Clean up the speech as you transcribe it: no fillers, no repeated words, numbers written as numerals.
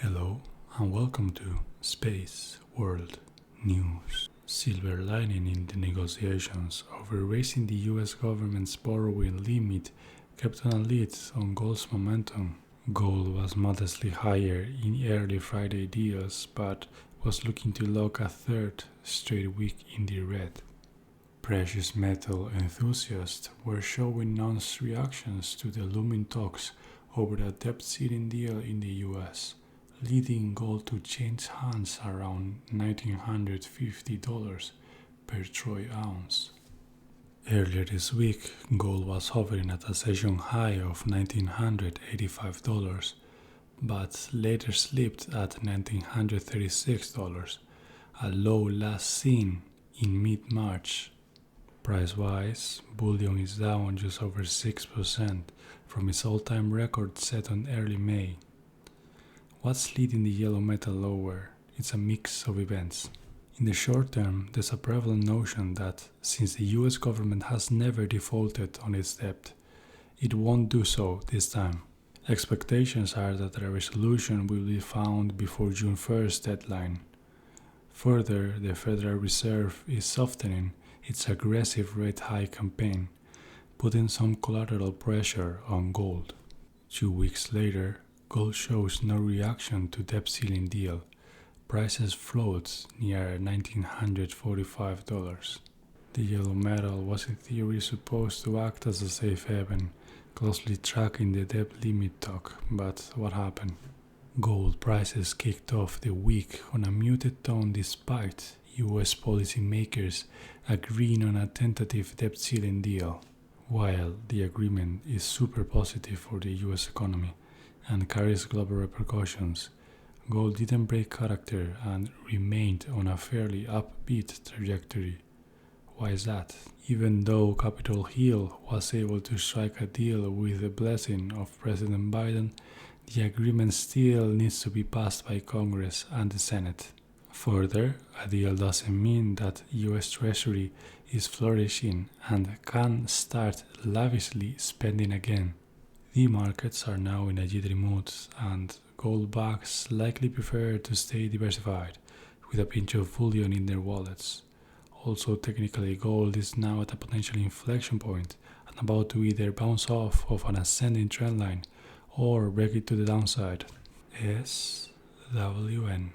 Hello and welcome to Space World News. Silver lining in the negotiations over raising the US government's borrowing limit kept on a lead on gold's momentum. Gold was modestly higher in early Friday deals but was looking to lock a third straight week in the red. Precious metal enthusiasts were showing nuanced reactions to the looming talks over a debt ceiling deal in the US, leading gold to change hands around $1,950 per troy ounce. Earlier this week, gold was hovering at a session high of $1,985, but later slipped at $1,936, a low last seen in mid-March. Price-wise, bullion is down just over 6% from its all-time record set on early May. What's leading the yellow metal lower? It's a mix of events. In the short term, there's a prevalent notion that since the US government has never defaulted on its debt, it won't do so this time. Expectations are that a resolution will be found before June 1st deadline. Further, the Federal Reserve is softening its aggressive rate hike campaign, putting some collateral pressure on gold. 2 weeks later, gold shows no reaction to debt ceiling deal. Prices float near $1,945. The yellow metal was in theory supposed to act as a safe haven, closely tracking the debt limit talk, but what happened? Gold prices kicked off the week on a muted tone despite US policymakers agreeing on a tentative debt ceiling deal. While the agreement is super positive for the US economy and carries global repercussions, gold didn't break character and remained on a fairly upbeat trajectory. Why is that? Even though Capitol Hill was able to strike a deal with the blessing of President Biden, the agreement still needs to be passed by Congress and the Senate. Further, a deal doesn't mean that US Treasury is flourishing and can start lavishly spending again. The markets are now in a jittery mood and gold bugs likely prefer to stay diversified, with a pinch of bullion in their wallets. Also, technically, gold is now at a potential inflection point and about to either bounce off of an ascending trendline or break it to the downside. SWN